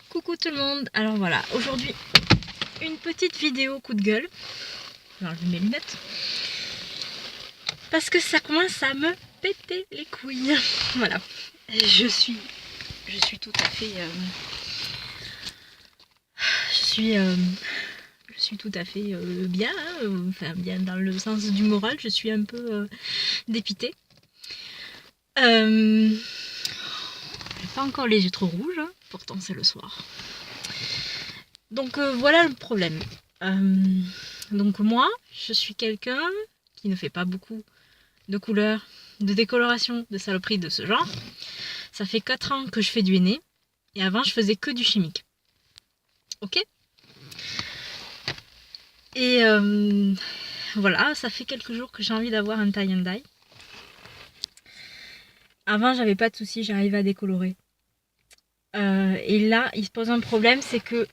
Coucou tout le monde. Alors voilà, aujourd'hui une petite vidéo coup de gueule. Alors je mets mes lunettes parce que ça commence à me péter les couilles. Voilà, je suis tout à fait je suis tout à fait bien, enfin bien dans le sens du moral. Je suis un peu dépitée. J'ai pas encore les yeux trop rouges, hein. Pourtant c'est le soir. Donc voilà le problème. Donc moi, je suis quelqu'un qui ne fait pas beaucoup de couleurs, de décoloration, de saloperies de ce genre. Ça fait 4 ans que je fais du henné. Et avant, je faisais que du chimique. Ok? Et voilà, ça fait quelques jours que j'ai envie d'avoir un tie and dye. Avant, j'avais pas de soucis, j'arrivais à décolorer. Et là, il se pose un problème, c'est que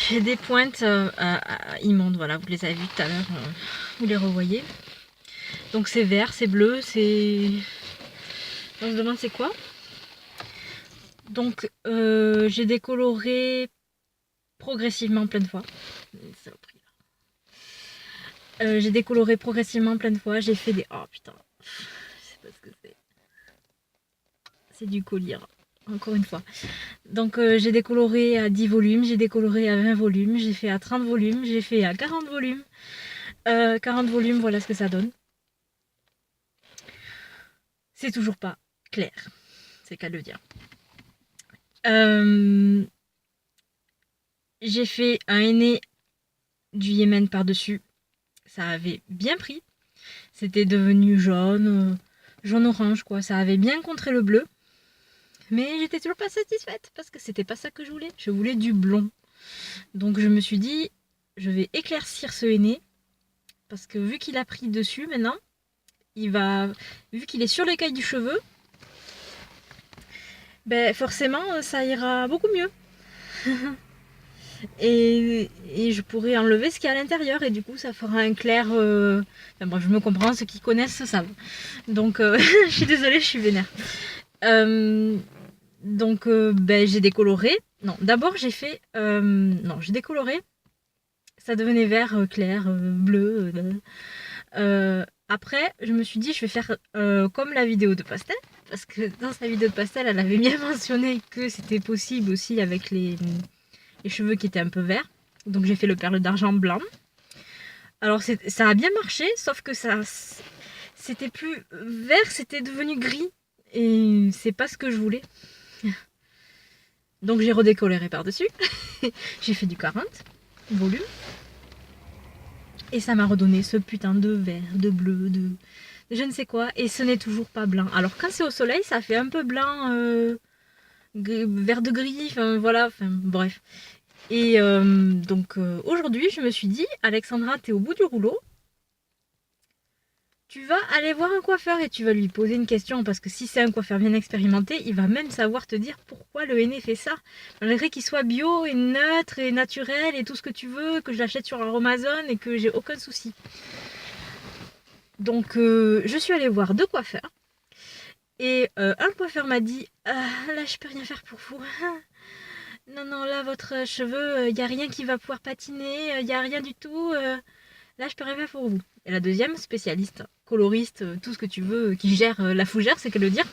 j'ai des pointes immondes. Voilà, vous les avez vues tout à l'heure, vous les revoyez. Donc c'est vert, c'est bleu, c'est... On se demande c'est quoi. Donc j'ai décoloré progressivement plein de fois. J'ai décoloré progressivement plein de fois. J'ai fait des... Oh putain, je sais pas ce que c'est. C'est du collyre, encore une fois. Donc j'ai décoloré à 10 volumes, j'ai décoloré à 20 volumes, j'ai fait à 30 volumes, j'ai fait à 40 volumes. 40 volumes, voilà ce que ça donne. C'est toujours pas clair, c'est qu'à le dire. J'ai fait un henné du Yémen par-dessus. Ça avait bien pris. C'était devenu jaune, jaune-orange quoi. Ça avait bien contré le bleu. Mais j'étais toujours pas satisfaite parce que c'était pas ça que je voulais. Je voulais du blond. Donc je me suis dit, je vais éclaircir ce henné. Parce que vu qu'il a pris dessus maintenant, vu qu'il est sur l'écaille du cheveu, ben forcément ça ira beaucoup mieux. Et je pourrais enlever ce qu'il y a à l'intérieur et du coup ça fera un clair. Enfin bon, je me comprends, ceux qui connaissent ça savent. Donc je suis désolée, je suis vénère. Donc ben, j'ai décoloré. Non, d'abord j'ai fait. Non, j'ai décoloré. Ça devenait vert clair, bleu. Après, je me suis dit, je vais faire comme la vidéo de Pastel. Parce que dans sa vidéo de Pastel, elle avait bien mentionné que c'était possible aussi avec les cheveux qui étaient un peu verts. Donc j'ai fait le perle d'argent blanc. Alors ça a bien marché, sauf que ça c'était plus vert, c'était devenu gris. Et c'est pas ce que je voulais. Donc j'ai redécoloré par-dessus. J'ai fait du 40 volume. Et ça m'a redonné ce putain de vert, de bleu, de je ne sais quoi. Et ce n'est toujours pas blanc. Alors quand c'est au soleil, ça fait un peu blanc, vert de gris, enfin voilà, enfin bref. Et donc aujourd'hui, je me suis dit, Alexandra, t'es au bout du rouleau. Tu vas aller voir un coiffeur et tu vas lui poser une question parce que si c'est un coiffeur bien expérimenté, il va même savoir te dire pourquoi le henné fait ça. Malgré qu'il soit bio et neutre et naturel et tout ce que tu veux, que je l'achète sur Amazon et que j'ai aucun souci. Donc je suis allée voir 2 coiffeurs et un coiffeur m'a dit là je peux rien faire pour vous. Non non, là votre cheveux, il n'y a rien qui va pouvoir patiner, il n'y a rien du tout. Là je peux rien faire pour vous. Et la deuxième spécialiste, coloriste, tout ce que tu veux, qui gère la fougère, c'est qu'elle le dire.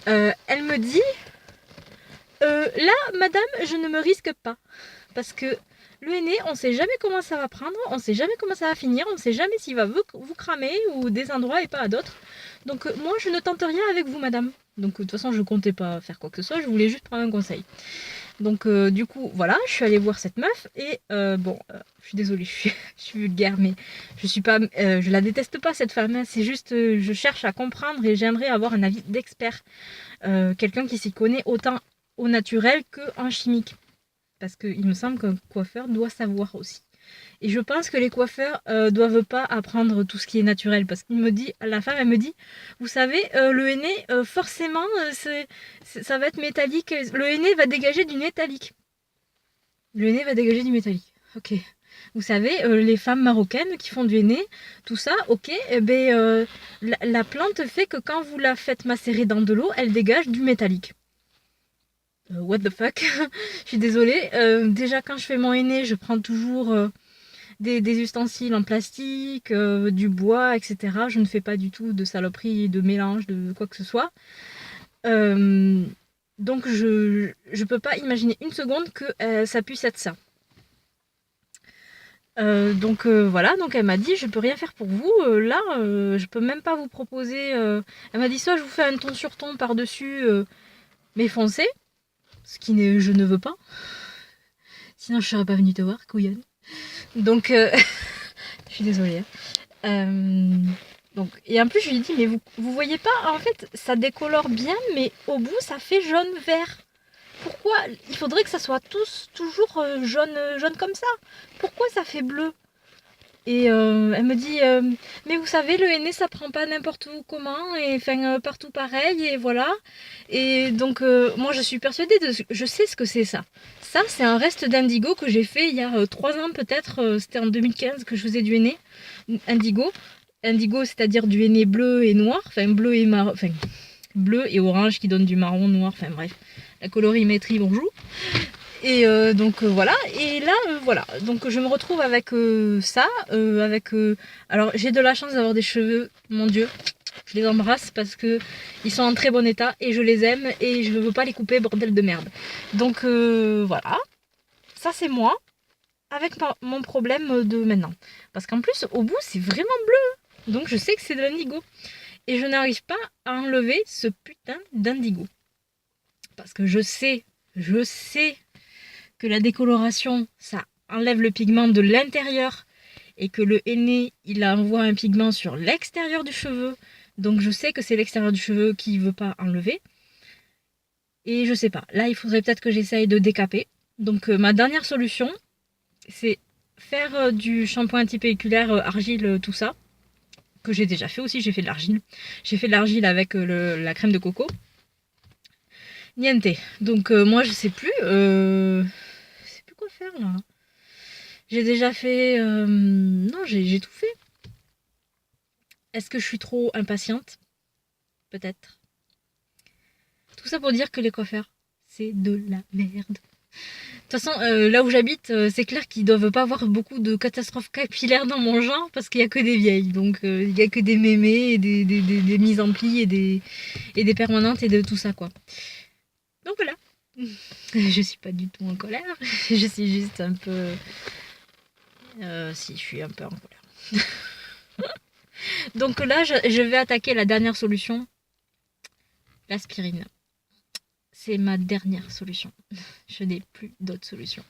Elle me dit là madame, je ne me risque pas parce que le henné, on sait jamais comment ça va prendre, on sait jamais comment ça va finir, on sait jamais s'il va vous cramer ou des endroits et pas à d'autres. Donc moi je ne tente rien avec vous madame. Donc de toute façon je comptais pas faire quoi que ce soit, je voulais juste prendre un conseil. Donc du coup voilà, je suis allée voir cette meuf et bon, je suis désolée, je suis vulgaire mais je suis pas, je la déteste pas cette femme, hein, c'est juste je cherche à comprendre et j'aimerais avoir un avis d'expert, quelqu'un qui s'y connaît autant au naturel qu'en chimique. Parce qu'il me semble qu'un coiffeur doit savoir aussi. Et je pense que les coiffeurs doivent pas apprendre tout ce qui est naturel. Parce qu'il me dit, la femme, elle me dit, vous savez, le henné, forcément, ça va être métallique. Le henné va dégager du métallique. Le henné va dégager du métallique. Ok. Vous savez, les femmes marocaines qui font du henné, tout ça, ok, eh ben, la plante fait que quand vous la faites macérer dans de l'eau, elle dégage du métallique. what the fuck. Je suis désolée. Déjà quand je fais mon henné, je prends toujours des ustensiles en plastique, du bois, etc. Je ne fais pas du tout de saloperie, de mélange, de quoi que ce soit. Donc je peux pas imaginer une seconde que ça puisse être ça. Donc voilà, donc elle m'a dit je peux rien faire pour vous, là je peux même pas vous proposer. Elle m'a dit soit je vous fais un ton sur ton par-dessus, mais foncé, ce qui n'est, je ne veux pas. Sinon je serais pas venue te voir, couillonne. Donc je suis désolée. Donc, et en plus je lui ai dit mais vous voyez pas, en fait ça décolore bien, mais au bout ça fait jaune-vert. Pourquoi il faudrait que ça soit toujours jaune comme ça? Pourquoi ça fait bleu? Et elle me dit mais vous savez le henné ça prend pas n'importe où comment et enfin partout pareil et voilà. Et donc moi je suis persuadée je sais ce que c'est ça. Ça c'est un reste d'indigo que j'ai fait il y a 3 ans peut-être, c'était en 2015 que je faisais du henné indigo. Indigo c'est-à-dire du henné bleu et noir, enfin bleu et marron, enfin bleu et orange qui donne du marron noir, enfin bref. La colorimétrie bonjour. Et donc voilà, et là voilà, donc je me retrouve avec ça, avec alors j'ai de la chance d'avoir des cheveux, mon dieu, je les embrasse parce que ils sont en très bon état et je les aime et je ne veux pas les couper, bordel de merde. Donc voilà, ça c'est moi avec mon problème de maintenant, parce qu'en plus au bout c'est vraiment bleu, donc je sais que c'est de l'indigo et je n'arrive pas à enlever ce putain d'indigo parce que je sais que la décoloration, ça enlève le pigment de l'intérieur et que le henné, il envoie un pigment sur l'extérieur du cheveu. Donc je sais que c'est l'extérieur du cheveu qui ne veut pas enlever. Et je sais pas. Là, il faudrait peut-être que j'essaye de décaper. Donc ma dernière solution, c'est faire du shampoing antipelliculaire, argile, tout ça. Que j'ai déjà fait aussi, j'ai fait de l'argile. J'ai fait de l'argile avec la crème de coco. Niente. Donc moi je sais plus. Quoi faire là? J'ai déjà fait. Non, j'ai tout fait. Est-ce que je suis trop impatiente? Peut-être. Tout ça pour dire que les coiffeurs, c'est de la merde. De toute façon, là où j'habite, c'est clair qu'ils doivent pas avoir beaucoup de catastrophes capillaires dans mon genre parce qu'il y a que des vieilles. Donc il y a que des mémés et des mises en pli et des permanentes et de tout ça quoi. Donc voilà. Je suis pas du tout en colère. Je suis juste un peu. Si, je suis un peu en colère. Donc là, je vais attaquer la dernière solution. L'aspirine. C'est ma dernière solution. Je n'ai plus d'autres solutions.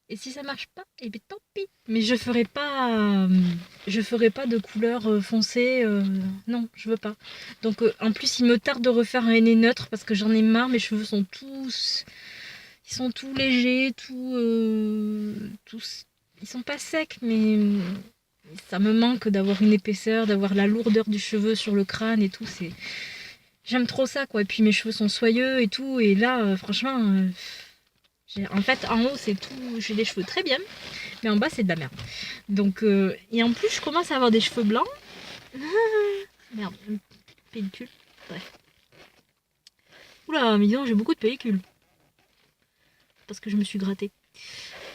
Et si ça marche pas, eh bien tant pis. Mais je ferai pas de couleur foncée. Non, je veux pas. Donc en plus, il me tarde de refaire un henné neutre parce que j'en ai marre. Mes cheveux sont tous, ils sont tout légers, tous, ils sont pas secs, mais ça me manque d'avoir une épaisseur, d'avoir la lourdeur du cheveu sur le crâne et tout. J'aime trop ça quoi. Et puis mes cheveux sont soyeux et tout. Et là, franchement. En fait, en haut, c'est tout. J'ai des cheveux très bien, mais en bas, c'est de la merde. Donc, et en plus, je commence à avoir des cheveux blancs. Merde, une pellicule. Bref. Oula, mais disons, j'ai beaucoup de pellicules. Parce que je me suis grattée.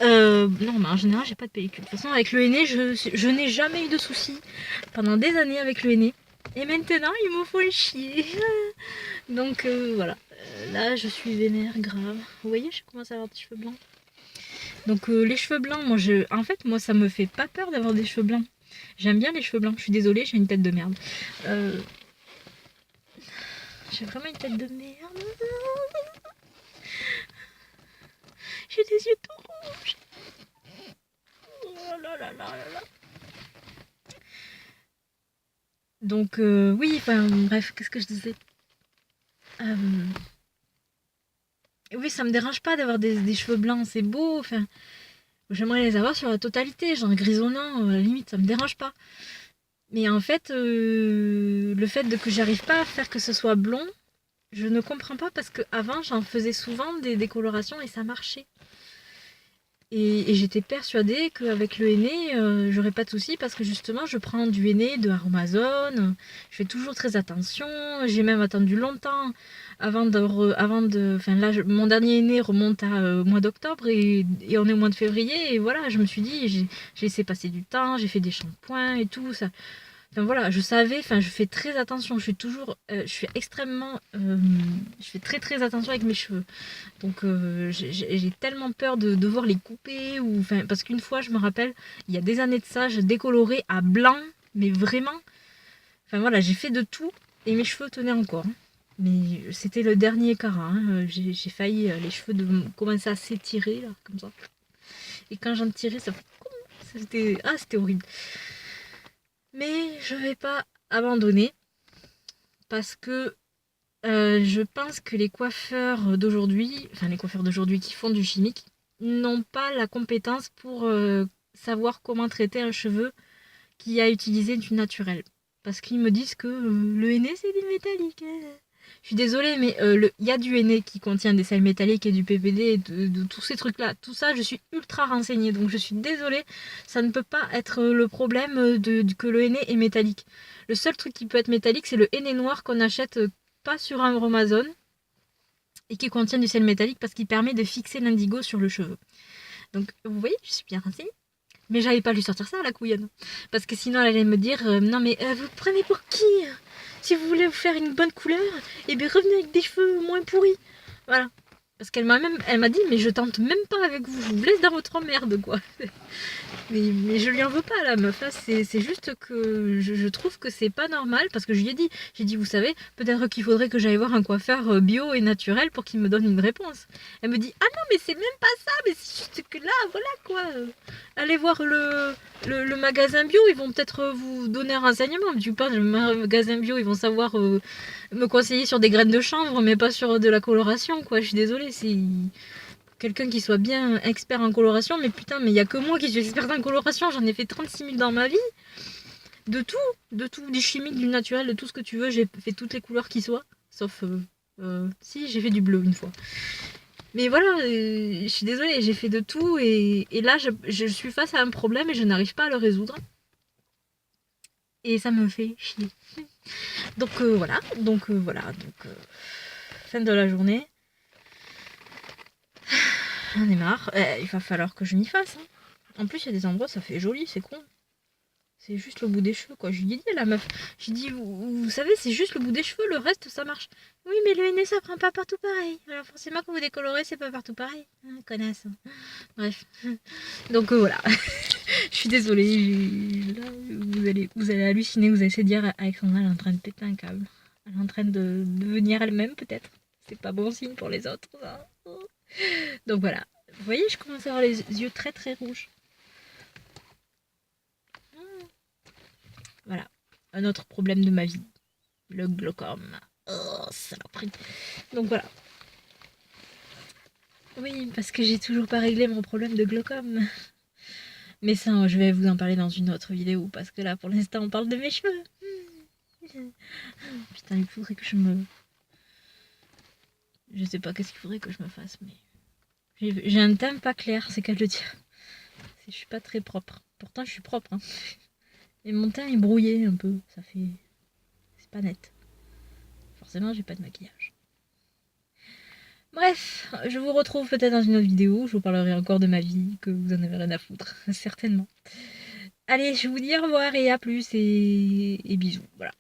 Non, mais en général, j'ai pas de pellicule. De toute façon, avec le henné, je n'ai jamais eu de soucis pendant des années avec le henné. Et maintenant, il me faut chier. Donc, voilà. Là, je suis vénère, grave. Vous voyez, je commence à avoir des cheveux blancs. Donc, les cheveux blancs, en fait, moi, ça me fait pas peur d'avoir des cheveux blancs. J'aime bien les cheveux blancs. Je suis désolée, j'ai une tête de merde. J'ai vraiment une tête de merde. J'ai des yeux tout rouges. Oh là là là là là. Donc, oui, enfin, bref, qu'est-ce que je disais? Oui, ça me dérange pas d'avoir des cheveux blancs, c'est beau, enfin, j'aimerais les avoir sur la totalité, genre grisonnant, à la limite, ça me dérange pas. Mais en fait, le fait que j'arrive pas à faire que ce soit blond, je ne comprends pas parce qu'avant, j'en faisais souvent des décolorations et ça marchait. Et j'étais persuadée qu'avec le henné, j'aurais pas de soucis parce que justement, je prends du henné de Aromazone, je fais toujours très attention, j'ai même attendu longtemps Enfin là, mon dernier aîné remonte au mois d'octobre et on est au mois de février. Et voilà, je me suis dit, j'ai laissé passer du temps, j'ai fait des shampoings et tout ça. Enfin voilà, je savais, enfin je fais très attention, je suis extrêmement, je fais très très attention avec mes cheveux. Donc j'ai tellement peur de devoir les couper ou, enfin parce qu'une fois je me rappelle, il y a des années de ça, je décolorais à blanc, mais vraiment, enfin voilà, j'ai fait de tout et mes cheveux tenaient encore. Mais c'était le dernier carat, hein. J'ai failli les cheveux commencer à s'étirer là, comme ça. Et quand j'en tirais, c'était horrible. Mais je vais pas abandonner parce que je pense que les coiffeurs d'aujourd'hui, enfin les coiffeurs d'aujourd'hui qui font du chimique, n'ont pas la compétence pour savoir comment traiter un cheveu qui a utilisé du naturel. Parce qu'ils me disent que le henné c'est du métallique. Je suis désolée, mais il y a du henné qui contient des sels métalliques et du PVD et de tous ces trucs-là. Tout ça, je suis ultra renseignée, donc je suis désolée. Ça ne peut pas être le problème que le henné est métallique. Le seul truc qui peut être métallique, c'est le henné noir qu'on achète pas sur un Amazon et qui contient du sel métallique parce qu'il permet de fixer l'indigo sur le cheveu. Donc, vous voyez, je suis bien renseignée. Mais j'allais pas lui sortir ça à la couillonne. Parce que sinon, elle allait me dire non, mais vous prenez pour qui? Si vous voulez vous faire une bonne couleur, et bien revenez avec des cheveux moins pourris. Voilà. Parce elle m'a dit, mais je tente même pas avec vous, je vous laisse dans votre emmerde, quoi. Mais je lui en veux pas, la meuf, là, c'est juste que je trouve que c'est pas normal, parce que je lui ai dit, vous savez, peut-être qu'il faudrait que j'aille voir un coiffeur bio et naturel pour qu'il me donne une réponse. Elle me dit, ah non, mais c'est même pas ça, mais c'est juste que là, voilà, quoi. Allez voir le magasin bio, ils vont peut-être vous donner un renseignement. Tu parles, le magasin bio, ils vont savoir me conseiller sur des graines de chanvre, mais pas sur de la coloration, quoi. Je suis désolée, c'est quelqu'un qui soit bien expert en coloration, mais putain, mais il y a que moi qui suis experte en coloration, j'en ai fait 36 000 dans ma vie. De tout, du chimique, du naturel, de tout ce que tu veux, j'ai fait toutes les couleurs qui soient, sauf si j'ai fait du bleu une fois. Mais voilà, je suis désolée, j'ai fait de tout et là je suis face à un problème et je n'arrive pas à le résoudre. Et ça me fait chier. Donc voilà, fin de la journée. J'en ai marre, il va falloir que je m'y fasse. Hein. En plus, il y a des endroits, ça fait joli, c'est con. C'est juste le bout des cheveux, quoi. Je lui ai dit à la meuf. J'ai dit, vous savez, c'est juste le bout des cheveux, le reste, ça marche. Oui, mais le henné, ça prend pas partout pareil. Alors forcément, quand vous décolorez, c'est pas partout pareil. Hein, connasse. Bref. Donc voilà. Je suis désolée. Là, vous allez halluciner, vous allez se dire, Alexandra, elle est en train de péter un câble. Elle est en train de devenir elle-même, peut-être. C'est pas bon signe pour les autres. Ça. Donc voilà. Vous voyez, je commence à avoir les yeux très très rouges. Voilà, un autre problème de ma vie, le glaucome. Oh, saloperie. Donc voilà. Oui, parce que j'ai toujours pas réglé mon problème de glaucome. Mais ça, je vais vous en parler dans une autre vidéo, parce que là, pour l'instant, on parle de mes cheveux. Putain, il faudrait que je me... Je sais pas qu'est-ce qu'il faudrait que je me fasse, mais... J'ai un teint pas clair, c'est qu'à le dire. Je suis pas très propre. Pourtant, je suis propre, hein. Et mon teint est brouillé un peu, ça fait... C'est pas net. Forcément, j'ai pas de maquillage. Bref, je vous retrouve peut-être dans une autre vidéo, je vous parlerai encore de ma vie, que vous en avez rien à foutre, certainement. Allez, je vous dis au revoir et à plus et bisous, voilà.